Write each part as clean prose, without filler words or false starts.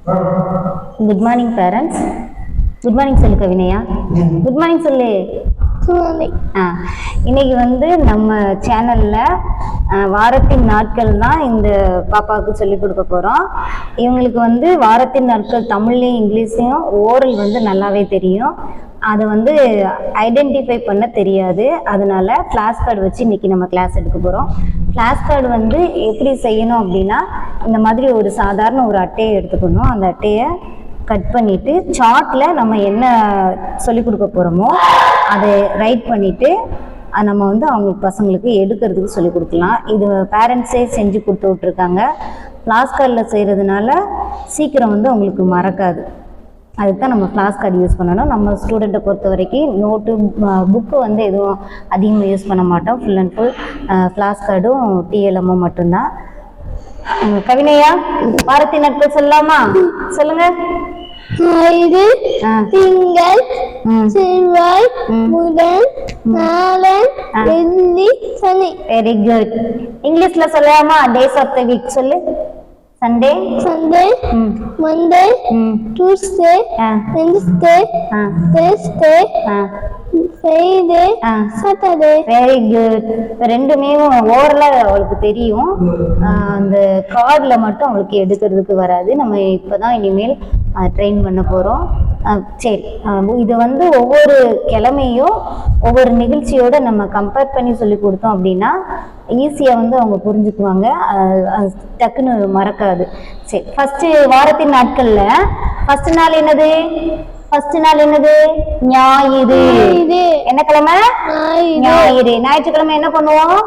Good morning parents. Good morning சொல்லு கவினையா. Good morning சொல்லு. இன்னைக்கு வந்து நம்ம சேனல்ல வாரத்தின் நாட்கள் தான் இந்த பாப்பாவுக்கு சொல்லி கொடுக்க போறோம். இவங்களுக்கு வந்து வாரத்தின் நாட்கள் தமிழ்லையும் இங்கிலீஷ்லையும் ஓரல் வந்து நல்லாவே தெரியும். அதை வந்து ஐடென்டிஃபை பண்ண தெரியாது. அதனால கிளாஸ் கார்டு வச்சு இன்னைக்கு நம்ம கிளாஸ் எடுக்க போகிறோம். கிளாஸ் கார்டு வந்து எப்படி செய்யணும் அப்படின்னா, இந்த மாதிரி ஒரு சாதாரண ஒரு அட்டையை எடுத்துக்கணும். அந்த அட்டையை கட் பண்ணிவிட்டு சார்ட்டில் நம்ம என்ன சொல்லி கொடுக்க போகிறோமோ அதை ரைட் பண்ணிவிட்டு நம்ம வந்து அவங்க பசங்களுக்கு எடுக்கிறதுக்கு சொல்லி கொடுக்கலாம். இது பேரண்ட்ஸே செஞ்சு கொடுத்து விட்ருக்காங்க. கிளாஸ் கார்டில் செய்கிறதுனால சீக்கிரம் வந்து அவங்களுக்கு மறக்காது. அதுக்கு தான் நம்ம கிளாஸ் கார்டு யூஸ் பண்ணணும். நம்ம ஸ்டூடெண்ட்டை பொறுத்த வரைக்கும் நோட்டு புக்கு வந்து எதுவும் அதிகமாக யூஸ் பண்ண மாட்டோம். ஃபுல் அண்ட் ஃபுல் கிளாஸ் கார்டும் டிஎல்எம்மும் மட்டும்தான். கவினையா, வாரத்தின் நாட்கள் சொல்லலாமா? சொல்லுங்க. திங்கள், செவ்வாய், புதன், வியாழன், வெள்ளி, சனி. Very good. இங்கிலீஷ்ல சொல்லலாமா? டேஸ் ஆஃப் த வீக் சொல்லு. Sunday, Monday, Tuesday, Wednesday, Thursday, Friday, Saturday. Very good. ரெண்டுமே ஓரலா அவளுக்கு தெரியும். அந்த கார்டில் மட்டும் அவளுக்கு எடுக்கிறதுக்கு வராது. நம்ம இப்போதான் இனிமேல் ட்ரெயின் பண்ண போகிறோம். சரி, இது வந்து ஒவ்வொரு கிழமையும் ஒவ்வொரு நிகழ்ச்சியோட நம்ம கம்பேர் பண்ணி சொல்லி கொடுத்தோம் அப்படின்னா ஈஸியாக வந்து அவங்க புரிஞ்சுக்குவாங்க. டக்குன்னு மறக்காது. சரி, ஃபஸ்ட்டு வாரத்தின் நாட்களில் ஃபஸ்ட் நாள் என்னது? ஃபர்ஸ்ட் நாள் என்னது? ஞாயிறு. என்ன கிழமை? ஞாயிறு. ஞாயிற்றுக்கிழமை என்ன பண்ணுவோம்?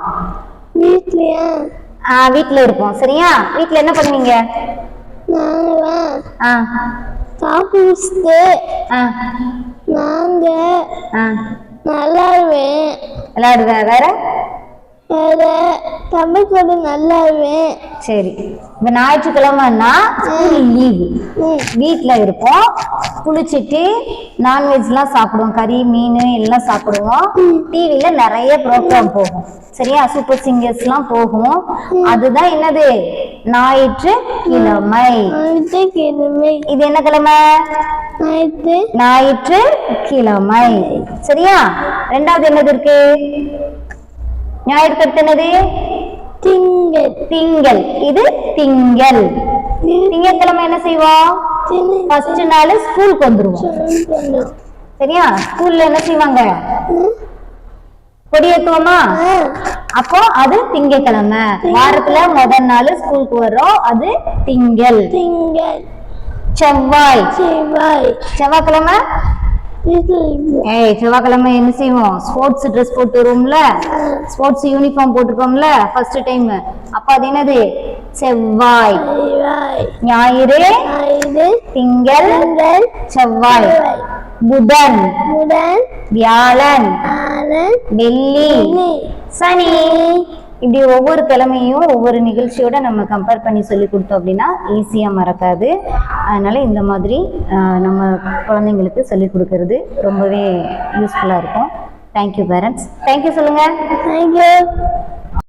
வீட்டுல இருப்போம். சரியா? வீட்டுல என்ன பண்ணுவீங்க? நாங்க நல்லாருவேன். விளையாடுவேன். வேற தமிழ் கூட நல்லாருவேன். சரி, இப்ப ஞாயிற்றுக்கிழமைன்னா லீவு, வீட்டுல இருப்போம். குளிச்சுட்டு நான்வெஜ்லாம் சாப்பிடுவோம். கறி, மீன் எல்லாம் சாப்பிடுவோம். டிவில நிறைய ப்ரோக்ராம் போகும். சரியா? சூப்பர் சிங்கர்ஸ்லாம் போகும். அதுதான் என்னது? ஞாயிற்றுக்கிழமை. இது என்ன கிழமை? ஞாயிற்றுக்கிழமை. சரியா? ரெண்டாவது என்னது இருக்கு? ஞாயிற்றுக்கு அடுத்து என்னது? திங்கள். திங்கள். இது திங்கள். திங்கட்கிழமை என்ன செய்வோம்? ஃபர்ஸ்ட் நாள் ஸ்கூலுக்கு வந்துருவோம். சரியா? ஸ்கூல்ல என்ன செய்வாங்க? கொடியேத்துவோமா? அப்போ அது திங்கட்கிழமை. வாரத்துல முதல் நாள் ஸ்கூலுக்கு வர்றோம். அது திங்கள். செவ்வாய். செவ்வாய்க்கிழமை செவ்வாய்க்கிழமை என்ன செய்வோம்? ஸ்போர்ட்ஸ் ட்ரெஸ் போட்டு வருவோம்ல, ஸ்போர்ட்ஸ் யூனிஃபார்ம் போட்டுருக்கோம்ல ஃபர்ஸ்ட் டைம். அப்ப அது என்னது? செவ்வாய். ஞாயிறு, திங்கள், செவ்வாய், புதன், வியாழன், வெள்ளி, சனி. இப்படி ஒவ்வொரு கிழமையும் ஒவ்வொரு நிகழ்ச்சியோட நம்ம கம்பேர் பண்ணி சொல்லி கொடுத்தோம் அப்படின்னா ஈஸியாக மறக்காது. அதனால இந்த மாதிரி நம்ம குழந்தைங்களுக்கு சொல்லி கொடுக்கறது ரொம்பவே யூஸ்ஃபுல்லாக இருக்கும். Thank you parents. தேங்க்யூ சொல்லுங்க. தேங்க்யூ.